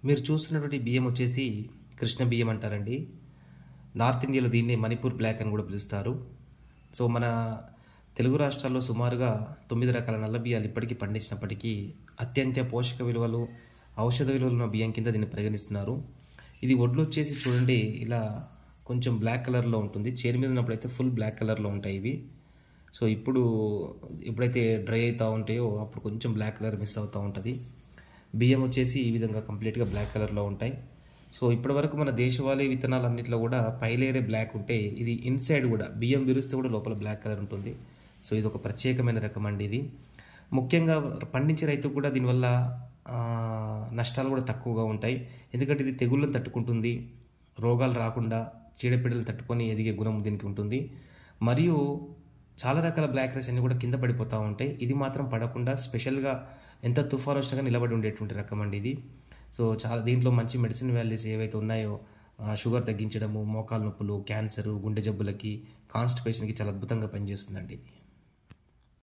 మీరు చూస్తున్నటువంటి బియ్యం వచ్చేసి కృష్ణ బియ్యం అంటారండి. నార్త్ ఇండియాలో దీన్ని మణిపూర్ బ్లాక్ అని కూడా పిలుస్తారు. సో మన తెలుగు రాష్ట్రాల్లో సుమారుగా 9 రకాల నల్ల బియ్యాలు ఇప్పటికీ పండించినప్పటికీ అత్యంత పోషక విలువలు, ఔషధ విలువలు ఉన్న బియ్యం కింద దీన్ని పరిగణిస్తున్నారు. ఇది వడ్లు వచ్చేసి చూడండి, ఇలా కొంచెం బ్లాక్ కలర్లో ఉంటుంది. చేరు మీద ఉన్నప్పుడైతే ఫుల్ బ్లాక్ కలర్లో ఉంటాయి ఇవి. సో ఎప్పుడైతే డ్రై అవుతూ ఉంటాయో అప్పుడు కొంచెం బ్లాక్ కలర్ మిస్ అవుతూ ఉంటుంది. బియ్యం వచ్చేసి ఈ విధంగా కంప్లీట్గా బ్లాక్ కలర్లో ఉంటాయి. సో ఇప్పటివరకు మన దేశవాళీ విత్తనాలు అన్నింటిలో కూడా పైలేరే బ్లాక్ ఉంటే, ఇది ఇన్సైడ్ కూడా బియ్యం విరిస్తే కూడా లోపల బ్లాక్ కలర్ ఉంటుంది. సో ఇది ఒక ప్రత్యేకమైన రకం అండి. ఇది ముఖ్యంగా పండించే రైతుకు కూడా దీనివల్ల నష్టాలు కూడా తక్కువగా ఉంటాయి. ఎందుకంటే ఇది తెగుళ్ళను తట్టుకుంటుంది, రోగాలు రాకుండా చీడపీడలు తట్టుకొని ఎదిగే గుణం దీనికి ఉంటుంది. మరియు చాలా రకాల బ్లాక్ రైస్ అన్నీ కూడా కింద పడిపోతూ ఉంటాయి. ఇది మాత్రం పడకుండా స్పెషల్గా ఎంత తుఫాను వచ్చినా నిలబడి ఉండేటువంటి రకం అండి ఇది. సో దీంట్లో మంచి మెడిసిన్ వాల్యూస్ ఏవైతే ఉన్నాయో, షుగర్ తగ్గించడము, మోకాలు నొప్పులు, క్యాన్సర్, గుండె జబ్బులకి, కాన్స్టిపేషన్కి చాలా అద్భుతంగా పనిచేస్తుందండి ఇది.